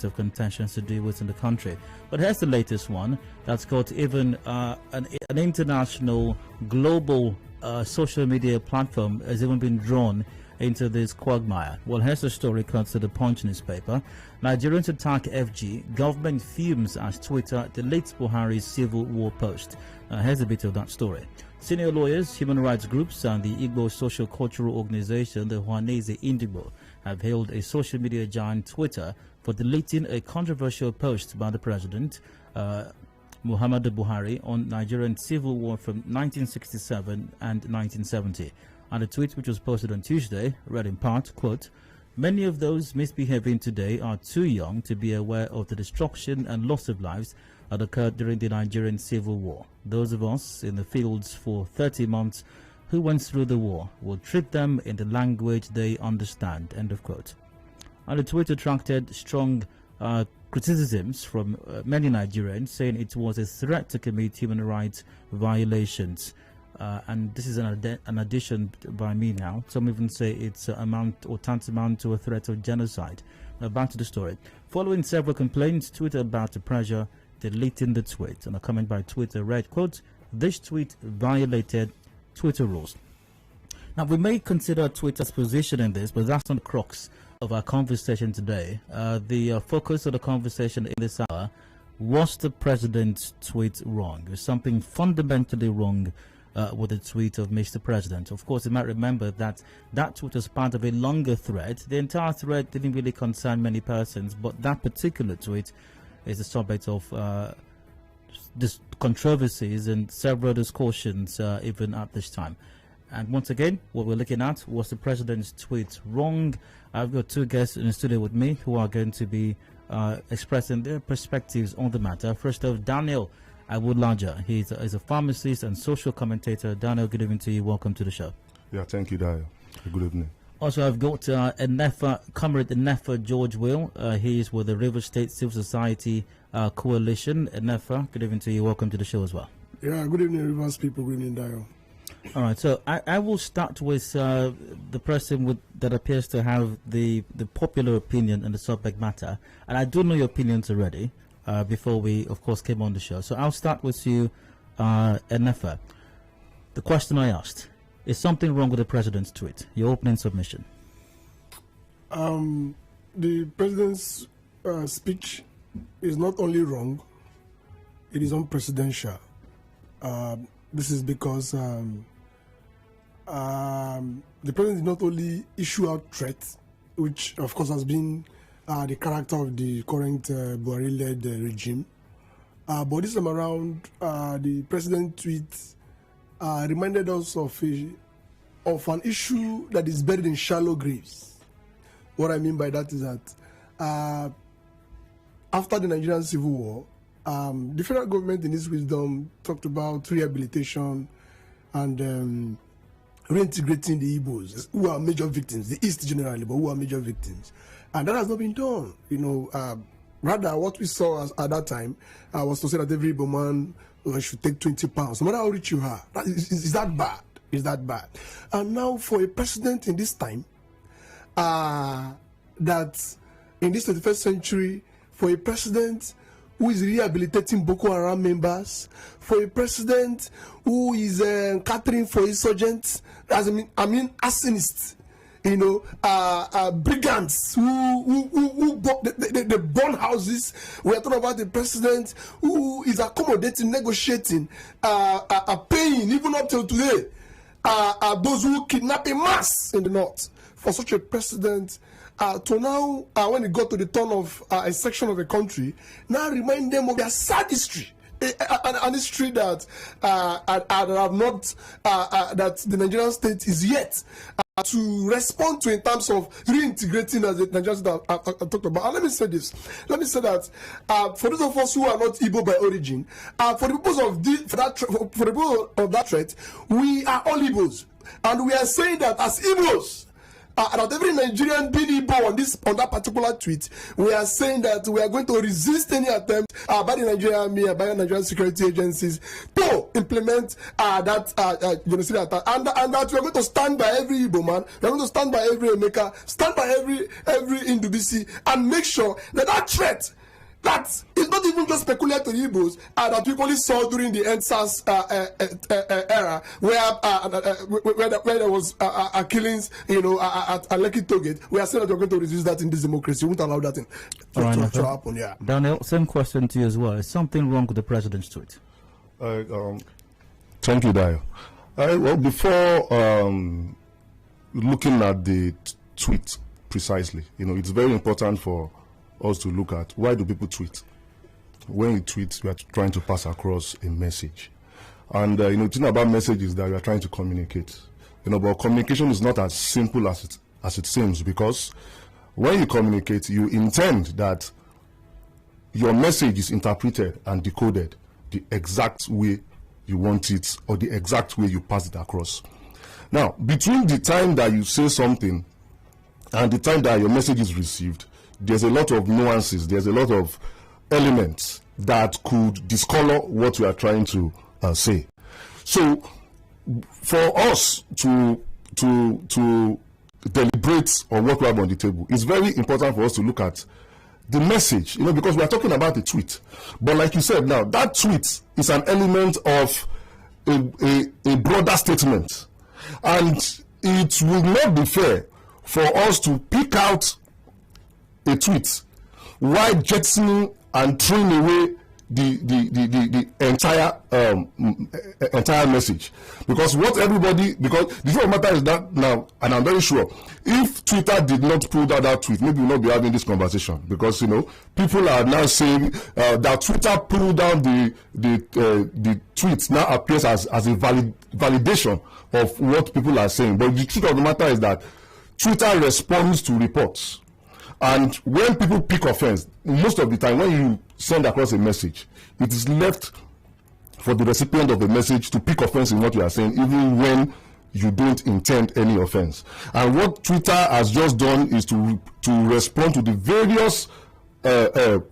of contentions to deal with in the country. But here's the latest one that's got even an international, global social media platform has even been drawn into this quagmire. Well, here's the story cut to the Punch newspaper. Nigerians attack FG. Government fumes as Twitter deletes Buhari's civil war post. Here's a bit of that story. Senior lawyers, human rights groups, and the Igbo social cultural organization, the Ohanaeze Indigbo, have hailed a social media giant Twitter for deleting a controversial post by the president, Muhammadu Buhari, on Nigerian civil war from 1967 and 1970. And the tweet, which was posted on Tuesday, read in part, quote, "Many of those misbehaving today are too young to be aware of the destruction and loss of lives that occurred during the Nigerian civil war. Those of us in the fields for 30 months who went through the war will treat them in the language they understand," end of quote. And the tweet attracted strong criticisms from many Nigerians, saying it was a threat to commit human rights violations. And this is an addition by me now. Some even say it's tantamount to a threat of genocide. Now back to the story. Following several complaints, Twitter about the pressure deleting the tweet. And a comment by Twitter read, quote, "This tweet violated Twitter rules." Now we may consider Twitter's position in this, but that's not the crux of our conversation today. The focus of the conversation in this hour: was the president's tweet wrong? Is something fundamentally wrong with the tweet of Mr. President? Of course, you might remember that that tweet was part of a longer thread. The entire thread didn't really concern many persons, but that particular tweet is the subject of controversies and several discussions even at this time. And once again, what we're looking at: was the president's tweet wrong? I've got two guests in the studio with me who are going to be expressing their perspectives on the matter. First off, Daniel Awolaja. He's a pharmacist and social commentator. Daniel, good evening to you. Welcome to the show. Yeah, thank you, Dayo. Good evening. Also, I've got Enefa, Comrade Enefa Georgewill. He is with the River State Civil Society Coalition. Enefa, good evening to you. Welcome to the show as well. Yeah, good evening, Rivers people. Good evening, Dayo. All right, so I will start with the person that appears to have the popular opinion on the subject matter. And I do know your opinions already before we, of course, came on the show. So I'll start with you, Enefa. The question I asked: is something wrong with the president's tweet? Your opening submission. The president's speech is not only wrong, it is unprecedented. This is because the president did not only issue out threats, which of course has been the character of the current Buhari-led regime, but this time around, the president tweet reminded us of an issue that is buried in shallow graves. What I mean by that is that after the Nigerian civil war, the federal government in its wisdom talked about rehabilitation and reintegrating the Igbos, who are major victims, the East generally, but who are major victims. And that has not been done. Rather, what we saw at that time was to say that every Igbo man should take 20 pounds, no matter how rich you are. Is that bad? Is that bad? And now for a president in this time, that in this 21st century, for a president who is rehabilitating Boko Haram members, for a president who is catering for insurgents, arsonists, brigands who they burn houses. We are talking about the president who is accommodating, negotiating, paying even up till today those who kidnap in mass in the north. For such a president to now, when it got to the turn of a section of the country, now remind them of their sad history. An history that have not that the Nigerian state is yet to respond to in terms of reintegrating, as the Nigerian state I talked about. And let me say this. Let me say that for those of us who are not Igbo by origin, for the purpose of for the purpose of that threat, we are all Igbos, and we are saying that as Igbos, that every Nigerian being Igbo on that particular tweet, we are saying that we are going to resist any attempt by the Nigerian Army, by the Nigerian security agencies to implement that genocide attack. And that we are going to stand by every Igbo man, we are going to stand by every Emeka, stand by every Indubisi, and make sure that threat that is not even just peculiar to the Igbos, that we only saw during the NSAS era, where there was killings, at Lekki Tollgate. We are saying that we're going to resist that in this democracy. We won't allow that to happen. Yeah. Daniel, same question to you as well. Is something wrong with the president's tweet? Thank you, Dayo. Well, before looking at the tweet precisely, it's very important for us to look at why do people tweet. When you tweet, you are trying to pass across a message. And the thing about message is that you are trying to communicate. But communication is not as simple as it seems, because when you communicate, you intend that your message is interpreted and decoded the exact way you want it, or the exact way you pass it across. Now, between the time that you say something and the time that your message is received, there's a lot of nuances, there's a lot of elements that could discolor what we are trying to say. So for us to deliberate on what we have on the table, it's very important for us to look at the message, because we are talking about a tweet. But like you said now, that tweet is an element of a broader statement. And it will not be fair for us to pick out a tweet while jettisoning and throwing away the entire message, because the truth of the matter is that now, and I'm very sure, if Twitter did not pull out that tweet, maybe we'll not be having this conversation, because people are now saying that Twitter pulled down the tweets now appears as a validation of what people are saying. But the truth of the matter is that Twitter responds to reports. And when people pick offense, most of the time when you send across a message, it is left for the recipient of the message to pick offense in what you are saying, even when you don't intend any offense. And what Twitter has just done is to respond to the various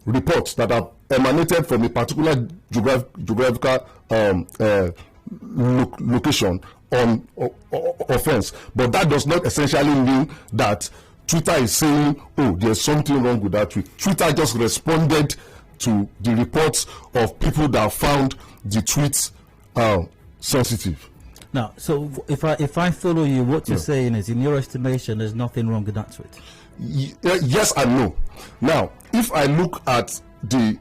reports that have emanated from a particular geographical location on offense. But that does not essentially mean that Twitter is saying, oh, there's something wrong with that tweet. Twitter just responded to the reports of people that found the tweets sensitive. Now, so if I follow you, what you're saying is, in your estimation, there's nothing wrong with that tweet. Yes and no. Now, if I look at the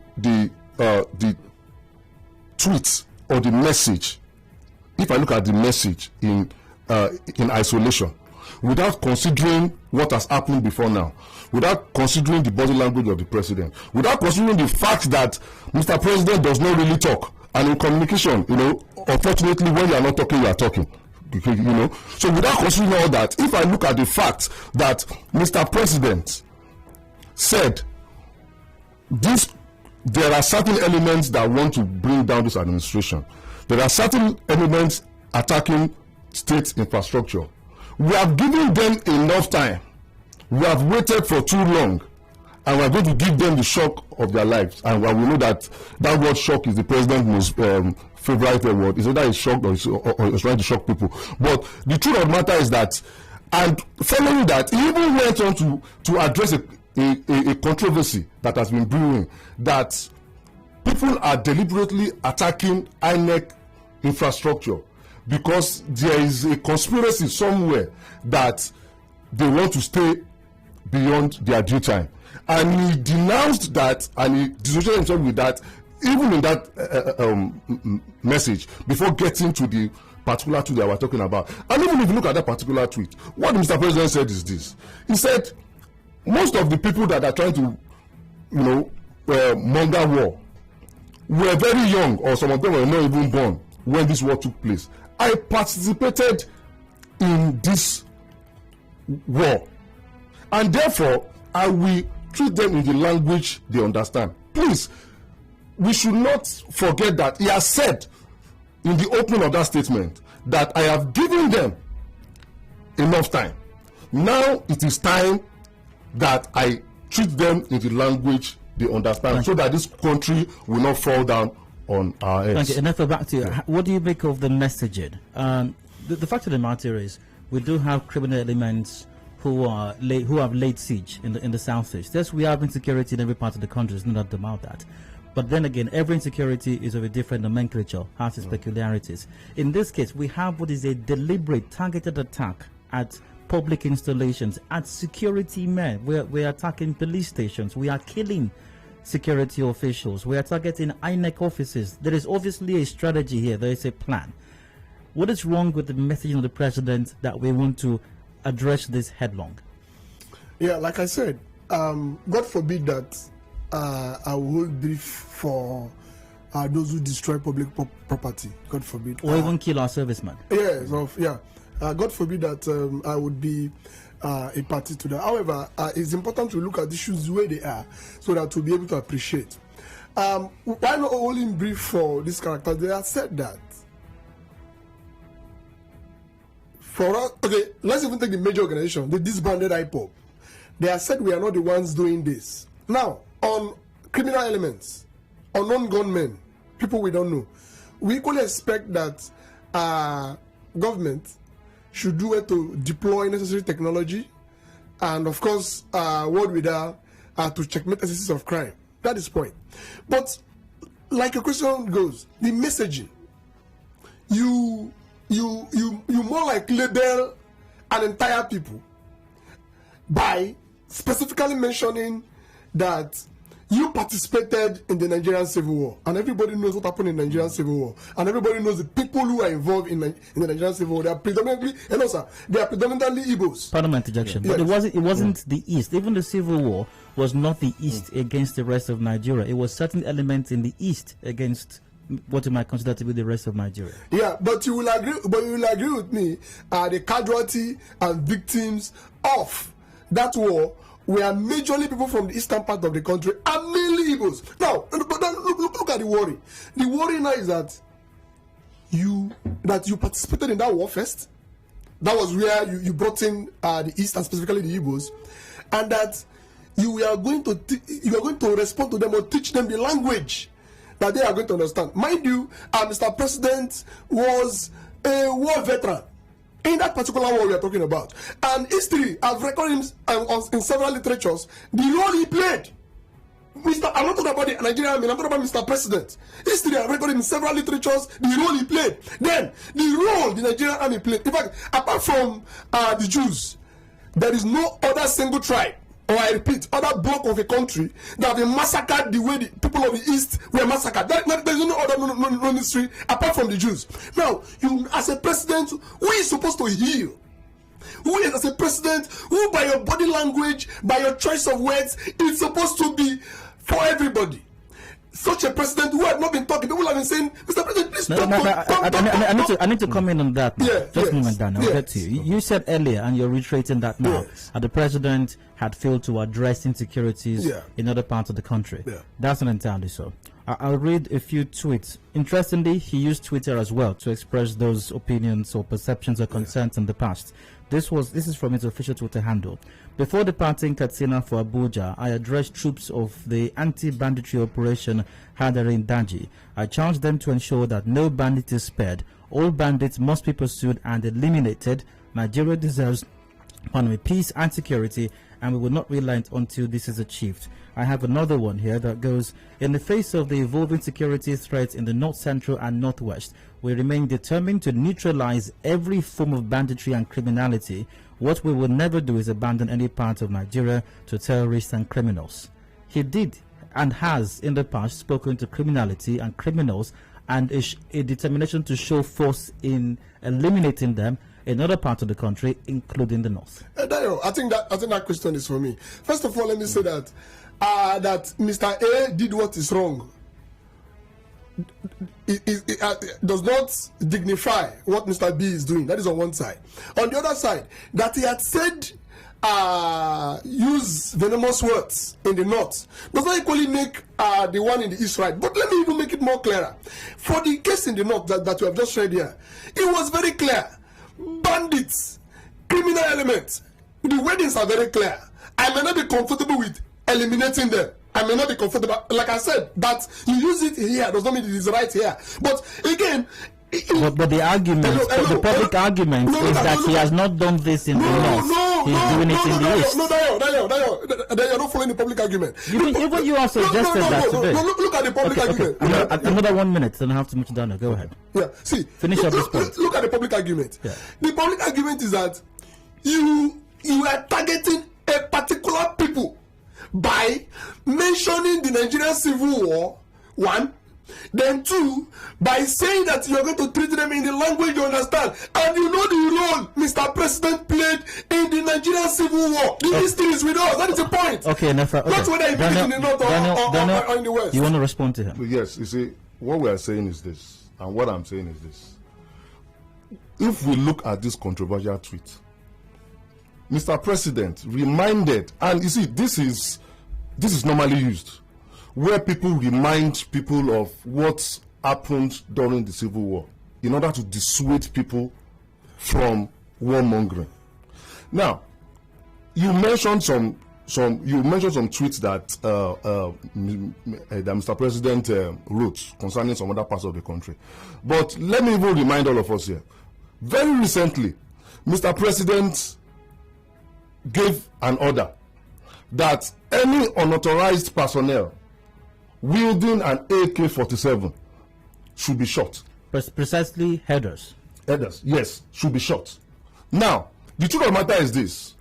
tweet or the message, if I look at the message in isolation, without considering what has happened before now, without considering the body language of the president, without considering the fact that Mr. President does not really talk, and in communication, unfortunately, when you are not talking, you are talking. So without considering all that, if I look at the fact that Mr. President said there are certain elements that want to bring down this administration, there are certain elements attacking state infrastructure. We have given them enough time. We have waited for too long, and we are going to give them the shock of their lives. And we know that word shock is the president's most favorite word. It's either a shock or it's trying to shock people. But the truth of the matter is that, and following that, he even went on to address a controversy that has been brewing, that people are deliberately attacking INEC infrastructure because there is a conspiracy somewhere that they want to stay beyond their due time. And he denounced that, and he dissociated himself with that, even in that message, before getting to the particular tweet that we're talking about. And even if you look at that particular tweet, what Mr. President said is this. He said, most of the people that are trying to, monger war were very young, or some of them were not even born when this war took place. I participated in this war, and therefore I will treat them in the language they understand. Please, we should not forget that he has said in the opening of that statement that I have given them enough time. Now it is time that I treat them in the language they understand, so that this country will not fall down on our heads. Thank you. Enefa, back to you. What do you make of the messaging? The fact of the matter is, we do have criminal elements who have laid siege in the southeast. Yes, we have insecurity in every part of the country. There's no doubt about that. But then again, every insecurity is of a different nomenclature, has its peculiarities. In this case, we have what is a deliberate, targeted attack at public installations, at security men. We're attacking police stations. We are killing security officials. We are targeting INEC offices. There is obviously a strategy here. There is a plan. What is wrong with the messaging of the president that we want to address this headlong? Yeah, like I said, God forbid that I will hold brief for those who destroy public property. God forbid. Or even kill our servicemen. Yes, God forbid that I would be a party to that. However, it's important to look at issues the way they are, so that we'll be able to appreciate. Why not holding brief for this character? They have said that. For us, okay, let's even take the major organization, the disbanded IPOB. They have said we are not the ones doing this. Now, on criminal elements, on non-gunmen, people we don't know, we equally expect that government should do it to deploy necessary technology and, of course, work with her to checkmate excesses of crime. That is point. But, like your question goes, the messaging, you more like label an entire people by specifically mentioning that you participated in the Nigerian Civil War, and everybody knows what happened in the Nigerian Civil War, and everybody knows the people who are involved in the Nigerian Civil War. They are predominantly, Igbos. Pardon my interjection, but it wasn't the East. Even the Civil War was not the East against the rest of Nigeria. It was certain elements in the East against what you might consider to be the rest of Nigeria. Yeah, but you will agree. But you will agree with me. The casualty and victims of that war were majorly people from the eastern part of the country, and mainly Igbos. Now, look at the worry. The worry now is that you participated in that war first. That was where you brought in the East, and specifically the Igbos, and that you are going to respond to them or teach them the language that they are going to understand. Mind you, Mr. President was a war veteran in that particular war we are talking about. And history has recorded him in several literatures the role he played. I'm not talking about the Nigerian army, I'm talking about Mr. President. History has recorded in several literatures the role he played. Then, the role the Nigerian army played. In fact, apart from the Jews, there is no other single tribe, or I repeat, other block of a country that have been massacred the way the people of the East were massacred. There is no other history apart from the Jews. Now, you as a president, who is supposed to heal? Who is as a president, who by your body language, by your choice of words, is supposed to be for everybody? Such a president who had not been talking, people have been saying, Mr. President, please stop. I need to comment on that now. Just a moment, Dan. I'll get to you. You said earlier, and you're reiterating that now, that the president had failed to address insecurities in other parts of the country. That's not entirely so. I'll read a few tweets. Interestingly, he used Twitter as well to express those opinions or perceptions or concerns in the past. This is from his official Twitter handle. Before departing Katsina for Abuja, I addressed troops of the anti-banditry operation Hadari Daji. I charged them to ensure that no bandit is spared. All bandits must be pursued and eliminated. Nigeria deserves peace and security, and we will not relent until this is achieved. I have another one here that goes, in the face of the evolving security threats in the north central and northwest, we remain determined to neutralize every form of banditry and criminality. What we will never do is abandon any part of Nigeria to terrorists and criminals. He did and has in the past spoken to criminality and criminals, and a determination to show force in eliminating them in other parts of the country, including the north. Dayo, I think that question is for me. First of all, let me say that that Mr. A did what is wrong. It does not dignify what Mr. B is doing. That is on one side. On the other side, that he had said use venomous words in the north does not equally make the one in the east right. But let me even make it more clearer. For the case in the north that we have just read here, it was very clear. Bandits, criminal elements, the wordings are very clear. I may not be comfortable with eliminating them. I may not be comfortable. Like I said, that you use it here does not mean it is right here. But again, but the argument, the public argument is that he has not done this in the north. He's doing it in the east. No, you're not following the public argument. Even you have suggested that today. Look at the public argument. Another 1 minute, then I have to move to Daniel. Go ahead. Yeah, see. Finish up this point. Look at the public argument. Yeah. The public argument is that you are targeting a particular people by mentioning the Nigerian Civil War, one. Then two, by saying that you're going to treat them in the language you understand. And you know the role Mr. President played in the Nigerian Civil War. The history is with us. That is the point. Okay, Enefa. Okay. Not whether he played in the north or in the west. You want to respond to him? Yes, you see, what we are saying is this, and what I'm saying is this. If we look at this controversial tweet, Mr. President reminded, and you see, this is normally used, where people remind people of what happened during the Civil War in order to dissuade people from warmongering. Now, you mentioned some tweets that Mr. President wrote concerning some other parts of the country. But let me even remind all of us here. Very recently, Mr. President gave an order that any unauthorized personnel wielding an AK-47 should be shot. Precisely headers. Headers, yes, should be shot. Now, the truth of the matter is this.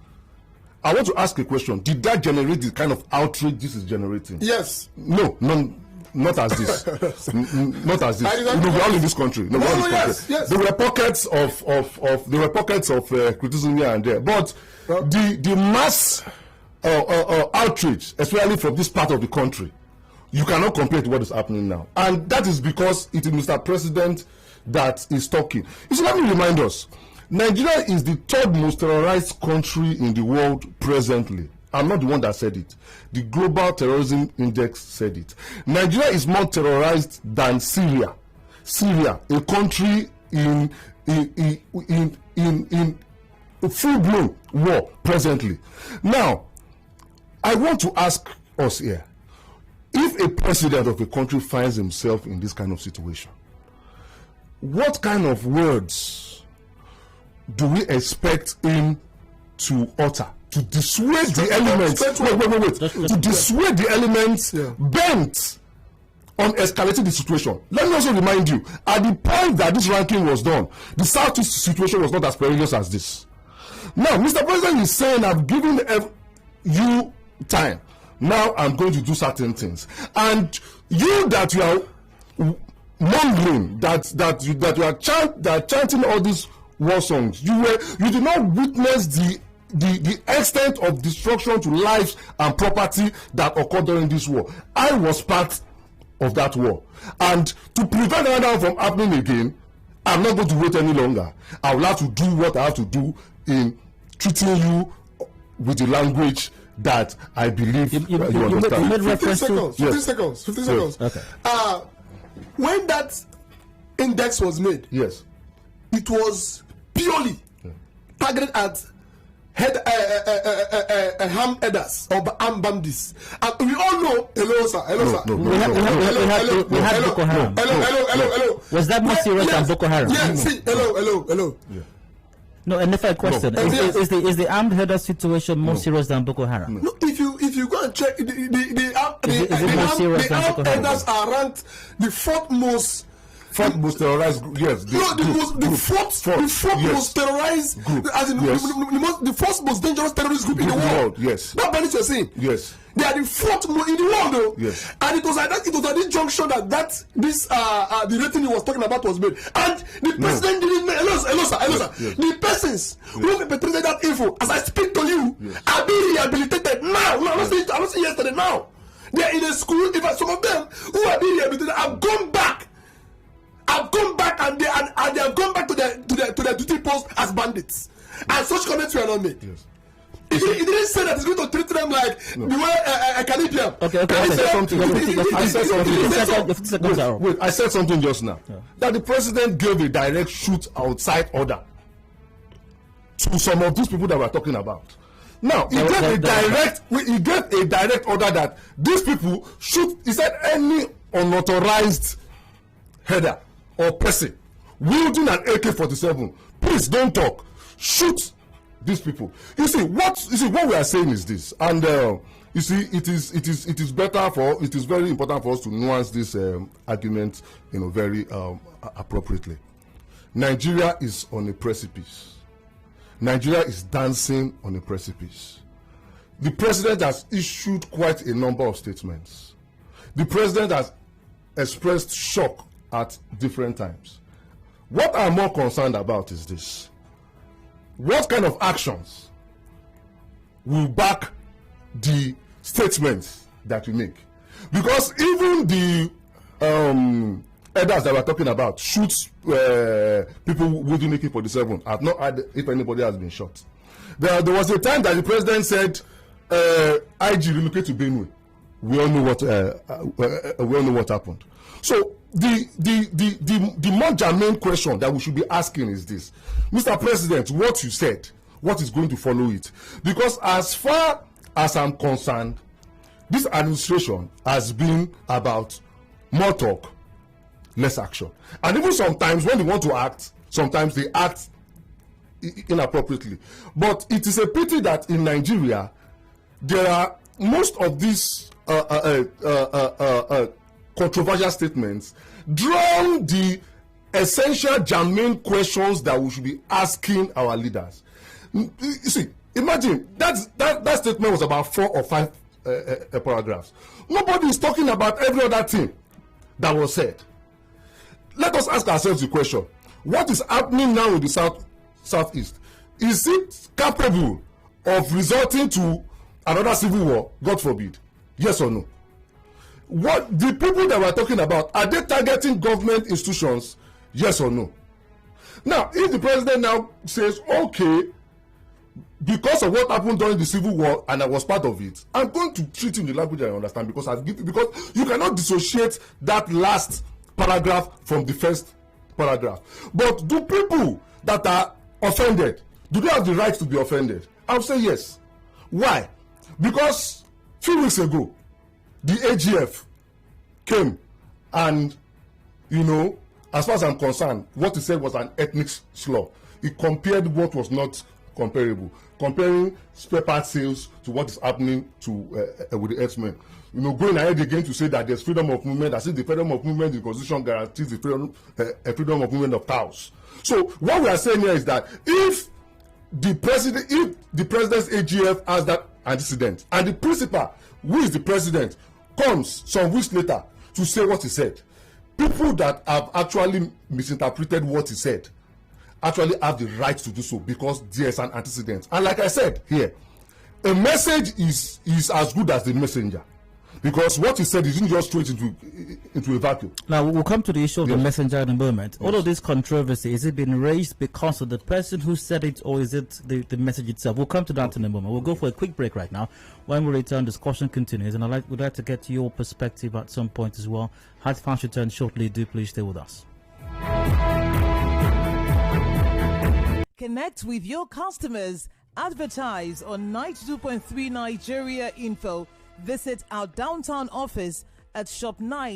I want to ask a question. Did that generate the kind of outrage this is generating? Yes. No, not as this. Not as this. We're all in this country. Yes. There were pockets of criticism here and there. But the mass outrage, especially from this part of the country, you cannot compare to what is happening now. And that is because it is Mr. President that is talking. You see, let me remind us, Nigeria is the third most terrorized country in the world presently. I'm not the one that said it. The Global Terrorism Index said it. Nigeria is more terrorized than Syria. Syria, a country in full-blown war presently. Now, I want to ask us here, if a president of a country finds himself in this kind of situation, what kind of words do we expect him to utter to dissuade the elements? Wait. To dissuade the elements bent on escalating the situation. Let me also remind you, at the point that this ranking was done, the Southeast situation was not as perilous as this. Now, Mr. President is saying, I've given you time. Now I'm going to do certain things, and you that you are mumbling, that you are chanting all these war songs, you did not witness the extent of destruction to lives and property that occurred during this war. I was part of that war, and to prevent another one from happening again, I'm not going to wait any longer. I will have to do what I have to do in treating you with the language that I believe you understand. 15 seconds. Okay. When that index was made, yes, it was purely targeted at ham headers or armed bandits. And we all know, hello, sir. We had Boko Haram. Hello. Was that more serious than Boko Haram? Yes, hello. Yeah. No, and if I question, is the armed header situation more serious than Boko Haram? No, if you go and check, the armed headers are ranked the fourth most terrorized. Yes, the fourth most terrorized group, as in the fourth most dangerous terrorist group in the world. Yes, that bandits you're saying. Yes, they are the fourth in the world, though. Yes, and it was at this junction that the rating he was talking about was made, and the president didn't. Hello, sir. Yes. The persons who perpetrated that info, as I speak to you, are being rehabilitated now. No, I'm not saying yesterday. Now they are in a school. In fact, some of them who are being rehabilitated have gone back. And they have gone back to their duty post as bandits. And such comments were not made. Yes. He didn't say that he's going to treat them like the way a Caribbean. Okay. I said something just now. Yeah. That the president gave a direct shoot outside order to some of these people that we're talking about. Now he gave a direct order that these people should. He said any unauthorized header or person wielding an AK-47, please don't talk. Shoot these people. You see what we are saying is this, and you see it is very important for us to nuance this argument, very appropriately. Nigeria is on a precipice. Nigeria is dancing on a precipice. The president has issued quite a number of statements. The president has expressed shock at different times. What I'm more concerned about is this. What kind of actions will back the statements that we make? Because even the elders that we're talking about shoots people wielding AK-47. I've not heard if anybody has been shot. There was a time that the president said, IG relocate to Benue. We all know what happened. So the more germane question that we should be asking is this: Mr. President, what you said, what is going to follow it? Because as far as I'm concerned, this administration has been about more talk, less action. And even sometimes when they want to act, sometimes they act inappropriately. But it is a pity that in Nigeria, there are most of these controversial statements drown the essential germane questions that we should be asking our leaders. You see, imagine that statement was about 4 or 5 paragraphs. Nobody is talking about every other thing that was said. Let us ask ourselves the question: what is happening now in the southeast? Is it capable of resulting to another civil war? God forbid. Yes or no? What the people that we're talking about, are they targeting government institutions? Yes or no? Now, if the president now says, okay, because of what happened during the civil war and I was part of it, I'm going to treat you in the language I understand, because you cannot dissociate that last paragraph from the first paragraph. But do people that are offended, do they have the right to be offended? I'll say yes. Why? Because a few weeks ago, the AGF came and, as far as I'm concerned, what he said was an ethnic slur. He compared what was not comparable, comparing spare part sales to what is happening to with the herdsmen. Going ahead again to say that there's freedom of movement, as if the freedom of movement in the Constitution guarantees the freedom of movement of cows. So what we are saying here is that if the president's AGF has that antecedent, and the principal, who is the president, comes some weeks later to say what he said, people that have actually misinterpreted what he said actually have the right to do so, because there's an antecedent. And like I said here, a message is as good as the messenger, because what he said, he didn't just throw it into a vacuum. Now we'll come to the issue of the messenger in a moment. All of this controversy, is it been raised because of the person who said it, or is it the message itself? We'll come to that in a moment. We'll go for a quick break right now. When we return, discussion continues, and we'd like to get your perspective at some point as well. Hard Fast return shortly. Do please stay with us. Connect with your customers. Advertise on 92.3 Nigeria Info. Visit our downtown office at Shop 9,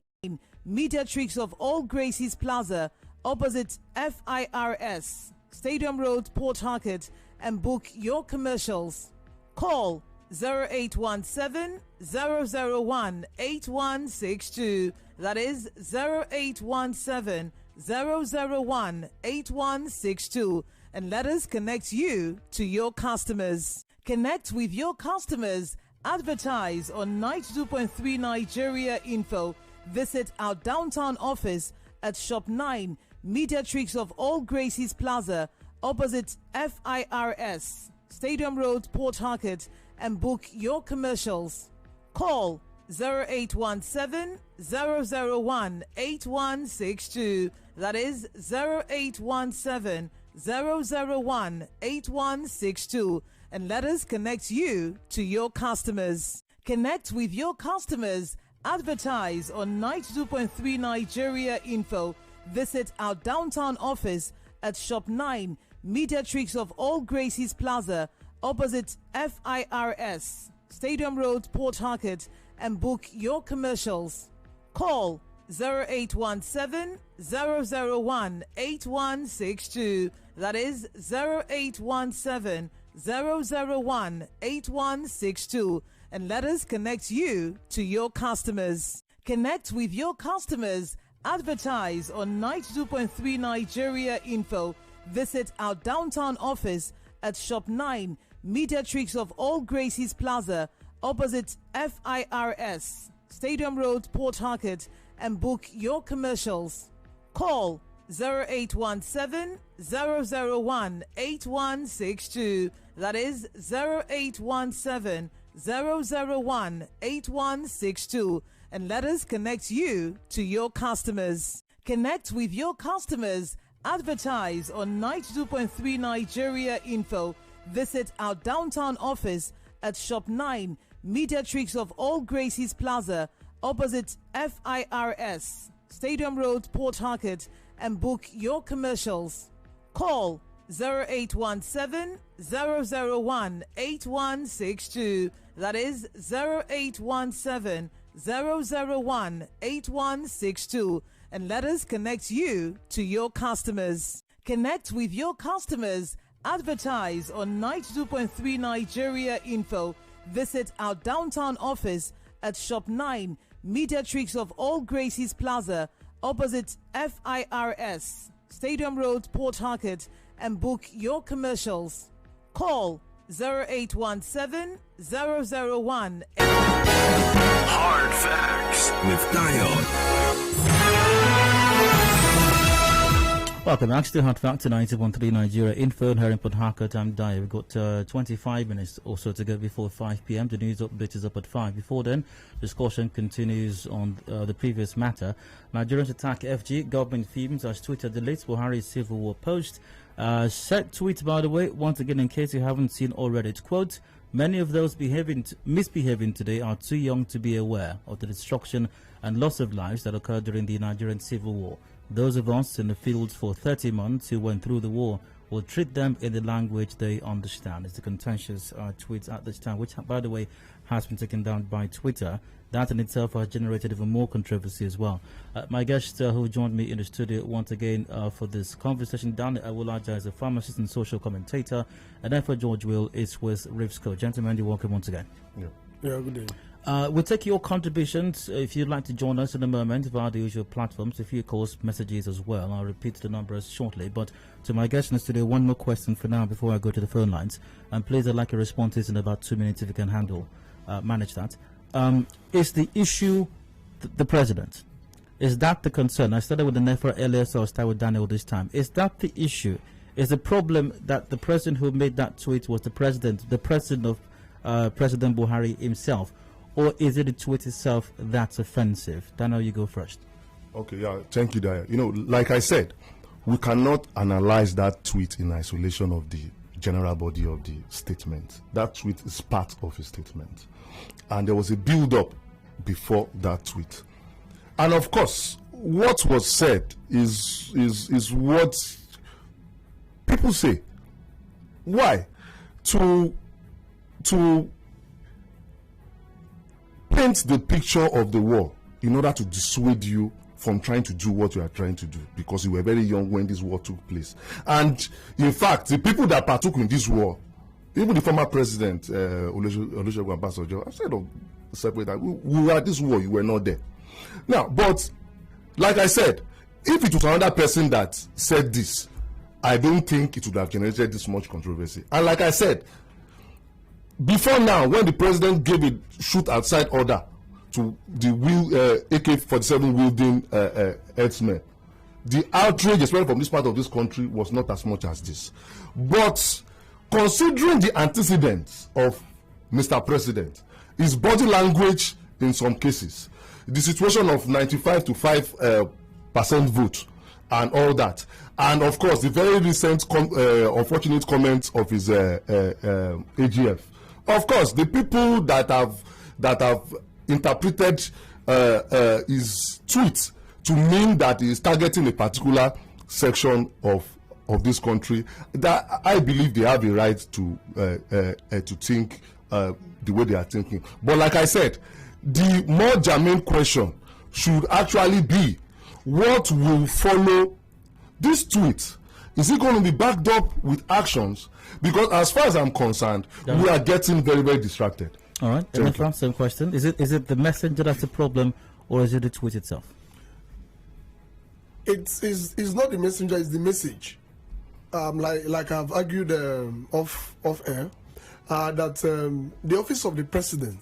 Mediatrix of All Gracies Plaza, opposite FIRS, Stadium Road, Port Harcourt, and book your commercials. Call 0817 001 8162. That is 0817 001 8162. And let us connect you to your customers. Connect with your customers. Advertise on 92.3 Nigeria Info. Visit our downtown office at Shop 9, Mediatrix of All Gracies Plaza, opposite FIRS, Stadium Road, Port Harcourt, and book your commercials. Call 0817 001 8162. That is 0817 001 8162. And let us connect you to your customers. Connect with your customers. Advertise on 92.3 Nigeria Info. Visit our downtown office at Shop 9, Mediatrix of All Gracies Plaza, opposite FIRS, Stadium Road, Port Harcourt, and book your commercials. Call 0817 001 8162. That is 0817 001 8162. And let us connect you to your customers. Connect with your customers. Advertise on 92.3 Nigeria Info. Visit our downtown office at Shop 9, Mediatrix of All Gracies Plaza, opposite FIRS, Stadium Road, Port Harcourt, and book your commercials. Call 0817 001 8162. That is 0817 001 8162. And let us connect you to your customers. Connect with your customers. Advertise on 92.3 Nigeria Info. Visit our downtown office at Shop 9, Mediatrix of All Gracies Plaza, opposite FIRS, Stadium Road, Port Harcourt, and book your commercials. Call 0817 001 8162. That is 0817 001 8162. And let us connect you to your customers. Connect with your customers. Advertise on 92.3 Nigeria Info. Visit our downtown office at Shop 9, Mediatrix of All Gracies Plaza, opposite FIRS, Stadium Road, Port Harcourt, and book your commercials. Call 0817 001. Hard Facts with Dion. Welcome back to Hard Fact to 91.3 Nigeria Info here in Port Harcourt. I'm Dai. We've got 25 minutes or so to go before 5 p.m. The news update is up at 5. Before then, discussion continues on the previous matter. Nigerians attack FG. Government Fumes has tweeted deletes Buhari's civil war post. Set tweet, by the way, once again, in case you haven't seen already. It's quote, many of those misbehaving today are too young to be aware of the destruction and loss of lives that occurred during the Nigerian civil war. Those of us in the field for 30 months who went through the war will treat them in the language they understand. It's the contentious tweets at this time, which, by the way, has been taken down by Twitter. That in itself has generated even more controversy as well. My guest who joined me in the studio once again for this conversation, Awolaja, is a pharmacist and social commentator, and Enefa Georgewill is with Rivsco. Gentlemen, you're welcome once again. Yeah, good day. We'll take your contributions if you'd like to join us in a moment via the usual platforms, a few calls, messages as well. I'll repeat the numbers shortly. But to my guest in the studio, one more question for now before I go to the phone lines. And please, I'd like your responses in about 2 minutes if you can manage that. Is the issue the president? Is that the concern? I started with Enefa earlier, so I'll start with Daniel this time. Is that the issue? Is the problem that the president who made that tweet was the president of President Buhari himself? Or is it the tweet itself that's offensive? Daniel, you go first. Okay, yeah, thank you, Daya. You know, like I said, we cannot analyze that tweet in isolation of the general body of the statement. That tweet is part of a statement. And there was a build-up before that tweet. And of course, what was said is what people say. Why? To paint the picture of the war in order to dissuade you from trying to do what you are trying to do, because you were very young when this war took place. And in fact, the people that partook in this war, even the former president Olusegun Obasanjo, I said separate that we were at this war, you were not there. Now, but like I said, if it was another person that said this, I don't think it would have generated this much controversy. And like I said, before now, when the president gave a shoot outside order to the AK-47 wielding herdsmen, the outrage, especially from this part of this country, was not as much as this. But considering the antecedents of Mr. President, his body language in some cases, the situation of 95 to 5% vote, and all that, and of course the very recent unfortunate comments of his AGF. Of course, the people that have interpreted his tweet to mean that he is targeting a particular section of of this country, that I believe they have a right to think the way they are thinking. But like I said, the more germane question should actually be, what will follow this tweet? Is it going to be backed up with actions? Because as far as I'm concerned, we are getting very, very distracted. All right, Enefa, same question. Is it the messenger that's the problem, or is it the tweet itself? It's not the messenger, it's the message. Like I've argued off air, that the office of the president,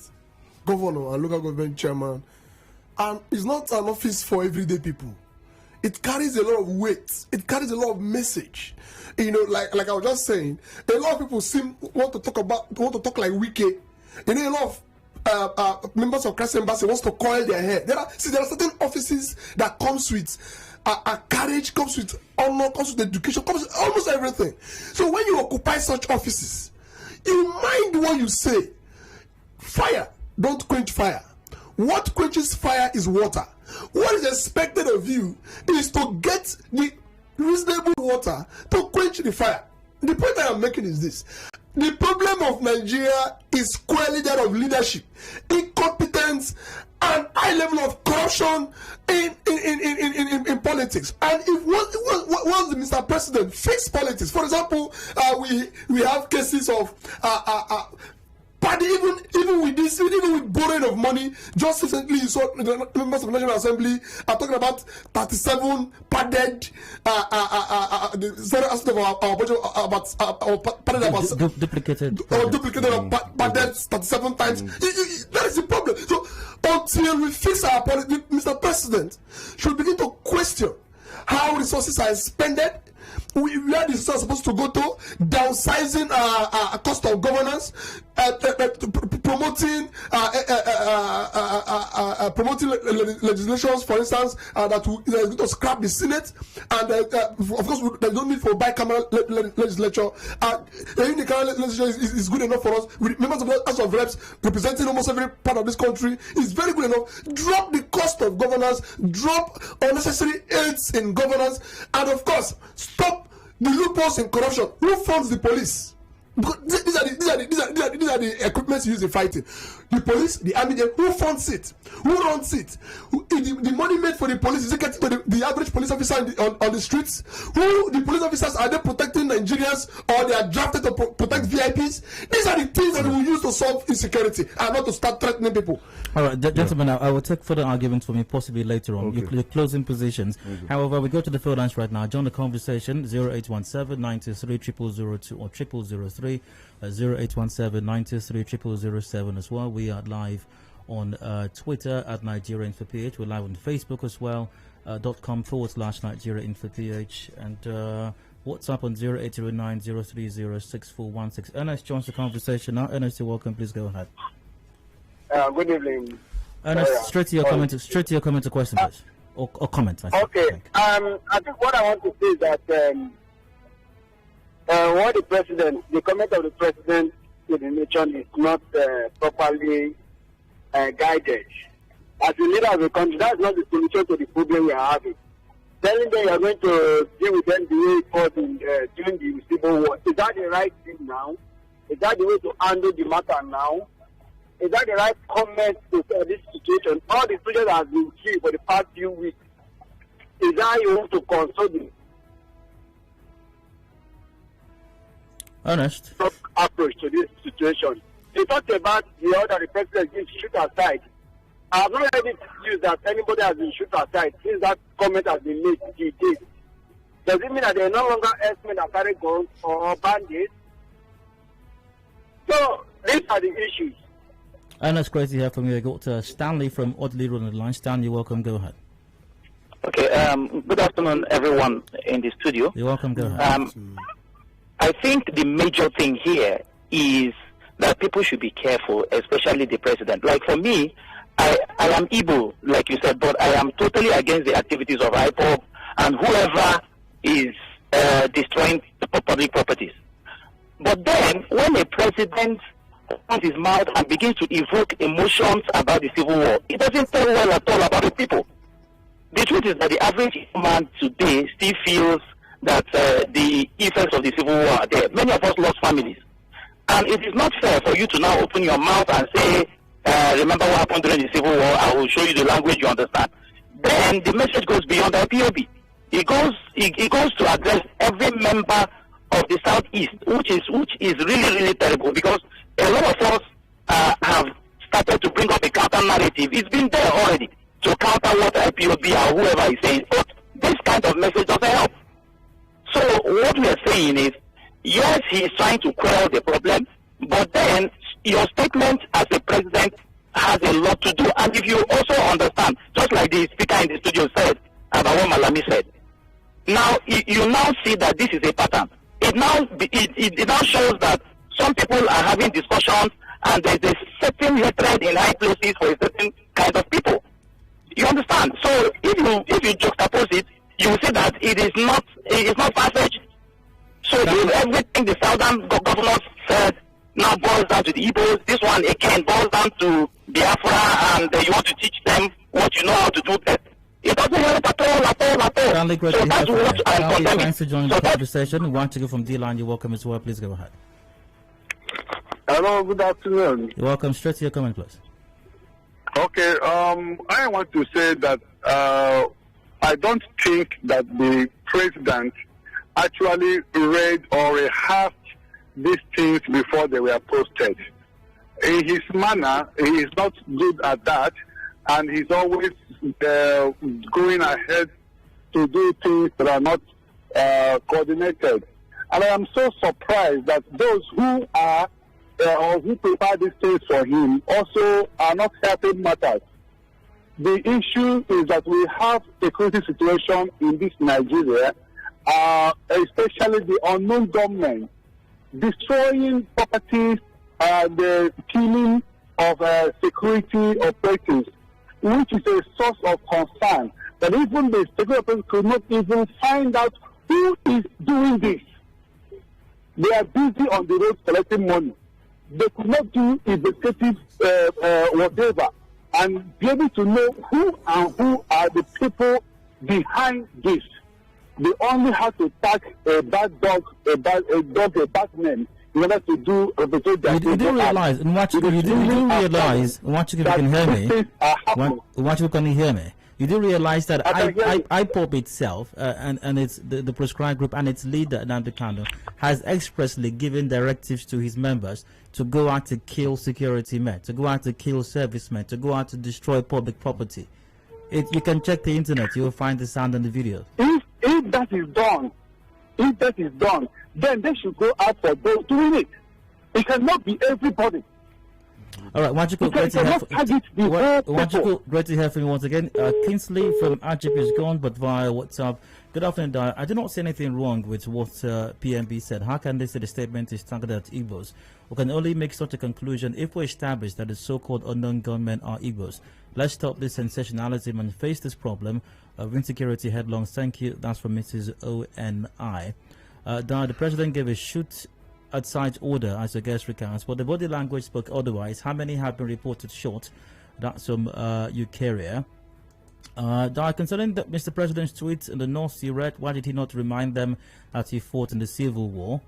governor, and local government chairman, is not an office for everyday people. It carries a lot of weight. It carries a lot of message. You know, like I was just saying, a lot of people want to talk like Wike. You know, a lot of members of Christ Embassy wants to coil their hair. There are certain offices that comes with courage, comes with honor, comes with education, comes with almost everything. So when you occupy such offices, you mind what you say. Fire, don't quench fire. What quenches fire is water. What is expected of you is to get the reasonable water to quench the fire. The point I am making is this. The problem of Nigeria is squarely that of leadership, incompetence, and high level of corruption in politics. And if once the Mr. President fix politics, for example, we have cases of even with this, even with borrowing of money, just recently you saw the members of the National Assembly are talking about 37 padded the zero aspect of our budget about padded duplicated padded 37 times. That is the problem. So until we fix our policy, Mr. President should begin to question how resources are expended. Where this is supposed to go to, downsizing cost of governance, promoting legislations, for instance, that is going to scrap the Senate, and of course there's no need for bicameral legislature. The unicameral legislature is good enough for us. Members of the House of Reps representing almost every part of this country is very good enough. Drop the cost of governance, drop unnecessary aids in governance, and of course stop the loopholes in corruption. Who funds the police? Because these are the equipments used in fighting. The police, the army, who funds it? Who runs it? The money made for the police, is it getting to the average police officer on the streets? Who the police officers, are they protecting Nigerians, or they are drafted to protect VIPs? These are the things that we use to solve insecurity, and not to start threatening people. All right, gentlemen, I will take further arguments from you possibly later on. Okay. Your closing positions. However, we go to the phone lines right now. Join the conversation 0817 923 0002 or 0003 0817 923 0007 as well. We are live on Twitter at Nigeria Info PH. We're live on Facebook as well. .com/Nigeria Info PH, and WhatsApp on 0809 030 6416. Ernest joins the conversation now. Ernest, you're welcome. Please go ahead. Good evening. Ernest, straight to your comment. Straight to your comment or question, please, or comment. Okay. I think what I want to say is that what the comment of the president to the nation is not properly guided. As a leader of the country, that's not the solution to the problem we are having. Telling them you are going to deal with them the way it was during the Civil War. Is that the right thing now? Is that the way to handle the matter now? Is that the right comment to this situation? All the soldiers have been killed for the past few weeks. Is that you want to console them? Ernest. Approach to this situation. You talked about the order the president gives, shoot aside. I have not heard it used that anybody has been shoot aside since that comment has been made to date. Does it mean that they are no longer herdsmen that carry guns or bandits? So these are the issues. Ernest, great to hear from you. I got Stanley from Audley on the line. Stanley, welcome. Go ahead. Okay. Good afternoon, everyone in the studio. You're welcome. Go ahead. I think the major thing here is that people should be careful, especially the president. Like for me, I am Igbo, like you said, but I am totally against the activities of IPOB and whoever is destroying the public properties. But then, when a president opens his mouth and begins to evoke emotions about the Civil War, it doesn't tell well at all about the people. The truth is that the average man today still feels that the effects of the civil war are there. Many of us lost families. And it is not fair for you to now open your mouth and say, remember what happened during the civil war, I will show you the language you understand. Then the message goes beyond IPOB. It goes to address every member of the Southeast, which is really, really terrible, because a lot of us have started to bring up a counter narrative. It's been there already to counter what IPOB or whoever is saying, but this kind of message doesn't help. So what we are saying is, yes, he is trying to quell the problem, but then your statement as a president has a lot to do. And if you also understand, just like the speaker in the studio said about what Malami said, now you now see that this is a pattern. It now shows that some people are having discussions and there's a certain hatred in high places for a certain kind of people. You understand? So if you juxtapose it, you will see that it is not far-fetched. So if everything the southern governors said now boils down to the Igbos, this one again boils down to Biafra, and you want to teach them what you know how to do best. It doesn't help at all. Stanley, great So that's what I'm condemning. Thanks for joining the conversation. We want to go from D-Line. You're welcome as well. Please go ahead. Hello, good afternoon. You're welcome. Straight to your comment, please. Okay, I want to say that I don't think that the president actually read or rehearsed these things before they were posted. In his manner, he is not good at that, and he's always going ahead to do things that are not coordinated. And I am so surprised that those who are or who prepare these things for him also are not helping matters. The issue is that we have a security situation in this Nigeria, especially the unknown government, destroying properties, the killing of security operatives, which is a source of concern. That even the security operatives could not even find out who is doing this. They are busy on the road collecting money. They could not do investigative whatever and be able to know who are the people behind this. They only have to tag a bad dog, a bad man in order to do their you do realize, Watch if you can hear me. Watch if you can hear me. You do realize that IPOB itself and it's the prescribed group and its leader, Nnamdi Kanu, has expressly given directives to his members to go out to kill security men, to go out to kill servicemen, to go out to destroy public property. You can check the internet, you will find the sound and the video. If that is done, then they should go out for those doing it. It cannot be everybody. All right, Wanchiko, great to hear from you once again. Kingsley from RGP is gone, but via WhatsApp. Good afternoon, I do not see anything wrong with what PMB said. How can they say the statement is targeted at Igbos? We can only make such a conclusion if we establish that the so-called unknown gunmen are Igbos. Let's stop this sensationalism and face this problem of insecurity headlong. Thank you. That's from Mrs. ONI. The president gave a shoot outside order as a guest recounts, but the body language spoke otherwise. How many have been reported shot? That's from Eukarya. Concerning Mr. President's tweets in the North, he read, why did he not remind them that he fought in the Civil War?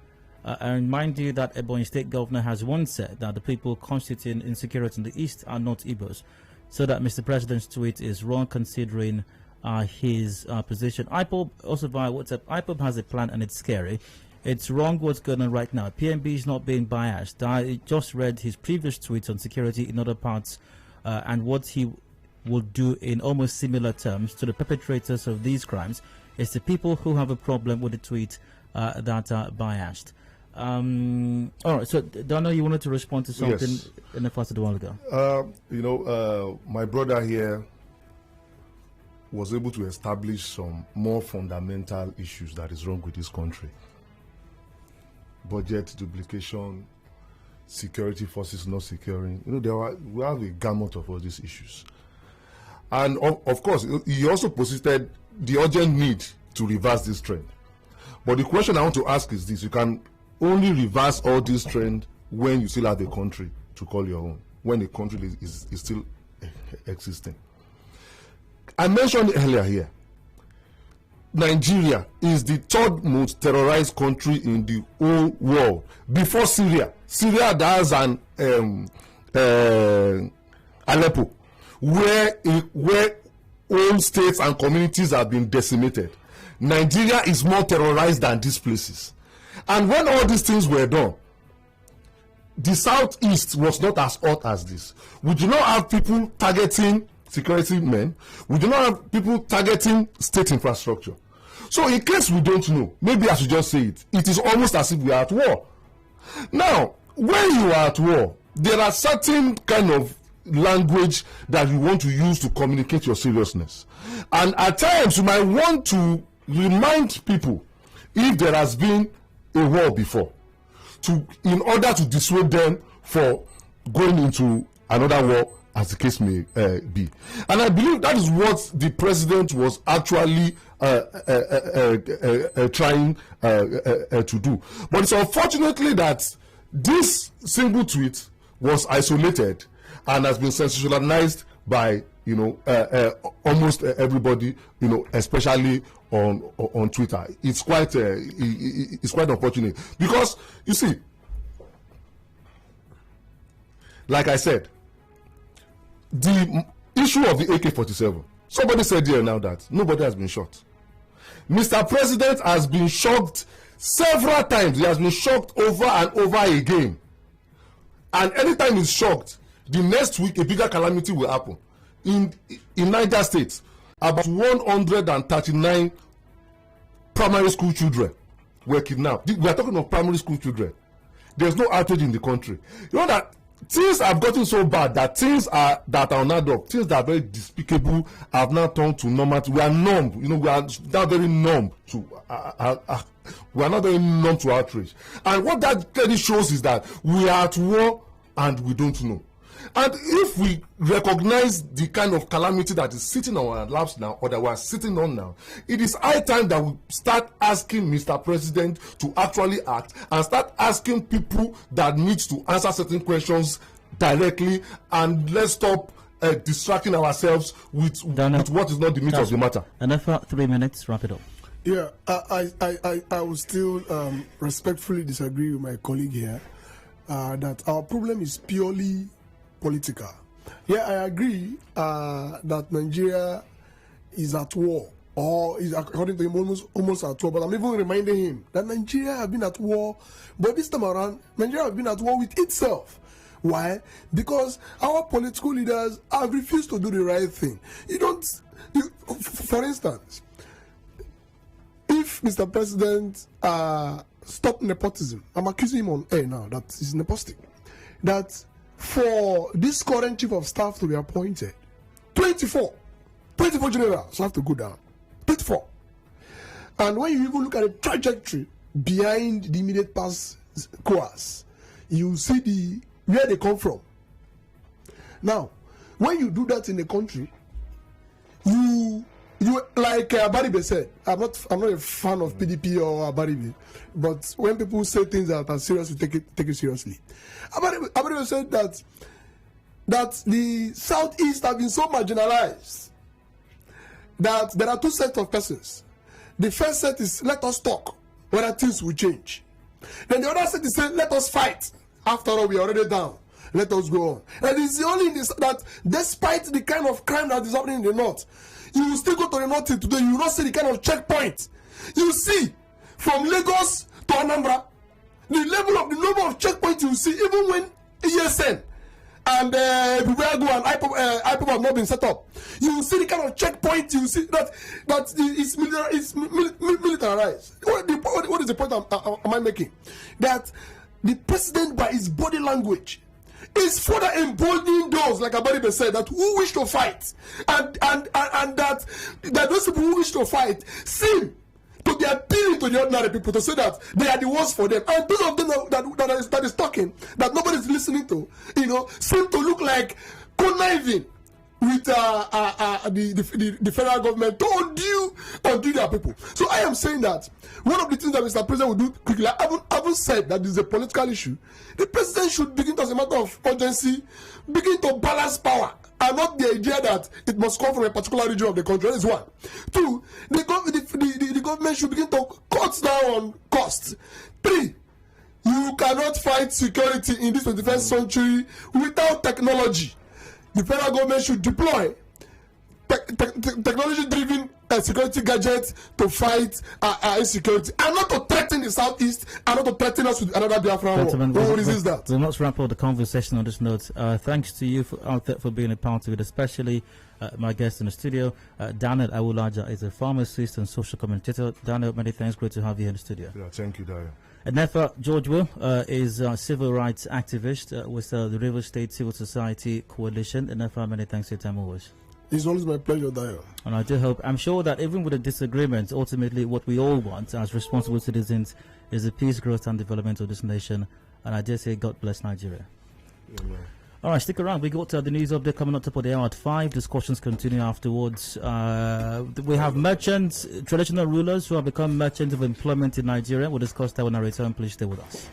I remind you that Ebonyi State Governor has once said that the people constituting insecurity in the East are not Igbos. So that Mr. President's tweet is wrong considering his position. IPOB, also via WhatsApp, IPOB has a plan and it's scary. It's wrong what's going on right now. PMB is not being biased. I just read his previous tweets on security in other parts and what he will do in almost similar terms to the perpetrators of these crimes. It's the people who have a problem with the tweet that are biased. All right, so Donna, you wanted to respond to something in the first a while ago. My brother here was able to establish some more fundamental issues that is wrong with this country. Budget duplication, security forces not securing. We have a gamut of all these issues. And of course, he also posited the urgent need to reverse this trend. But the question I want to ask is this: you can only reverse all this trend when you still have a country to call your own, when the country is still existing. I mentioned earlier here, Nigeria is the third most terrorized country in the whole world before Syria. Syria does an Aleppo, where whole states and communities have been decimated. Nigeria is more terrorized than these places. And when all these things were done, the southeast was not as hot as this. We do not have people targeting security men. We do not have people targeting state infrastructure. So in case we don't know, maybe I should just say it, it is almost as if we are at war. Now, when you are at war, there are certain kind of language that you want to use to communicate your seriousness. And at times, you might want to remind people if there has been a war before, in order to dissuade them for going into another war, as the case may be. And I believe that is what the president was actually trying to do. But it's unfortunately that this single tweet was isolated and has been sensationalized by almost everybody, especially on Twitter. It's quite unfortunate, because you see, like I said, the issue of the AK-47. Somebody said here now that nobody has been shot. Mr. President has been shocked several times. He has been shocked over and over again. And anytime he's shocked, the next week a bigger calamity will happen. In Niger State, about 139 primary school children were kidnapped. We are talking of primary school children. There's no outrage in the country. You know that things have gotten so bad that things that are unheard of, things that are very despicable, have now turned to normal. We are numb. We are now very numb to. We are not very numb to outrage. And what that clearly shows is that we are at war and we don't know. And if we recognize the kind of calamity that is sitting on our laps now, or that we are sitting on now, it is high time that we start asking Mr. President to actually act and start asking people that need to answer certain questions directly, and let's stop distracting ourselves with what is not the meat of the matter. Enefa, 3 minutes, wrap it up. Yeah, I will still respectfully disagree with my colleague here that our problem is purely political. Yeah, I agree that Nigeria is at war, or is, according to him, almost at war. But I'm even reminding him that Nigeria have been at war, but this time around, Nigeria have been at war with itself. Why? Because our political leaders have refused to do the right thing. For instance, if Mr. President stopped nepotism, I'm accusing him on air now that he's nepotistic, that for this current chief of staff to be appointed, 24 generals have to go down. 24. And when you even look at the trajectory behind the immediate past course, you see where they come from. Now, when you do that in a country, you like Abaribe said, I'm not a fan of PDP or Abaribe, but when people say things that are serious, we take it seriously. Abaribe said that the Southeast have been so marginalized that there are two sets of persons. The first set is let us talk whether things will change. Then the other set is saying let us fight. After all, we are already down. Let us go on. And it's the only that despite the kind of crime that is happening in the north, you will still go to the north today. You will not see the kind of checkpoint. You see, from Lagos to Anambra, the number of checkpoints you see, even when ESN and Buhari and IPOP have not been set up, you will see the kind of checkpoint. You will see that it's militarized. What is the point am I making? That the president, by his body language, is further emboldening those, like Abaribe said, that who wish to fight, and that those people who wish to fight seem to be appealing to the ordinary people to say that they are the ones for them, and those of them that is talking that nobody is listening to, seem to look like conniving with the federal government to undo their people. So I am saying that one of the things that Mr. President will do quickly, I haven't said that this is a political issue. The president should begin to, as a matter of urgency, begin to balance power, and not the idea that it must come from a particular region of the country. That is one. Two, the the government should begin to cut down on costs. 3, you cannot fight security in this 21st century without technology. The federal government should deploy technology-driven security gadgets to fight insecurity, and not to threaten the southeast, and not to threaten us with another Biafran war. We will resist that. So let's wrap up the conversation on this note. Thanks to you out there for being a part of it, especially my guest in the studio. Daniel Awolaja is a pharmacist and social commentator. Daniel, many thanks. Great to have you in the studio. Yeah, thank you, Dario. Enefa Georgewill is a civil rights activist with the Rivers State Civil Society Coalition. Enefa, many thanks for your time always. It's always my pleasure, Dario. And I do hope, I'm sure that even with the disagreements, ultimately what we all want as responsible citizens is the peace, growth and development of this nation. And I dare say, God bless Nigeria. Amen. All right, stick around. We got the news update coming up top of the hour at 5. Discussions continue afterwards. We have merchants, traditional rulers who have become merchants of employment in Nigeria. We'll discuss that when I return. Please stay with us.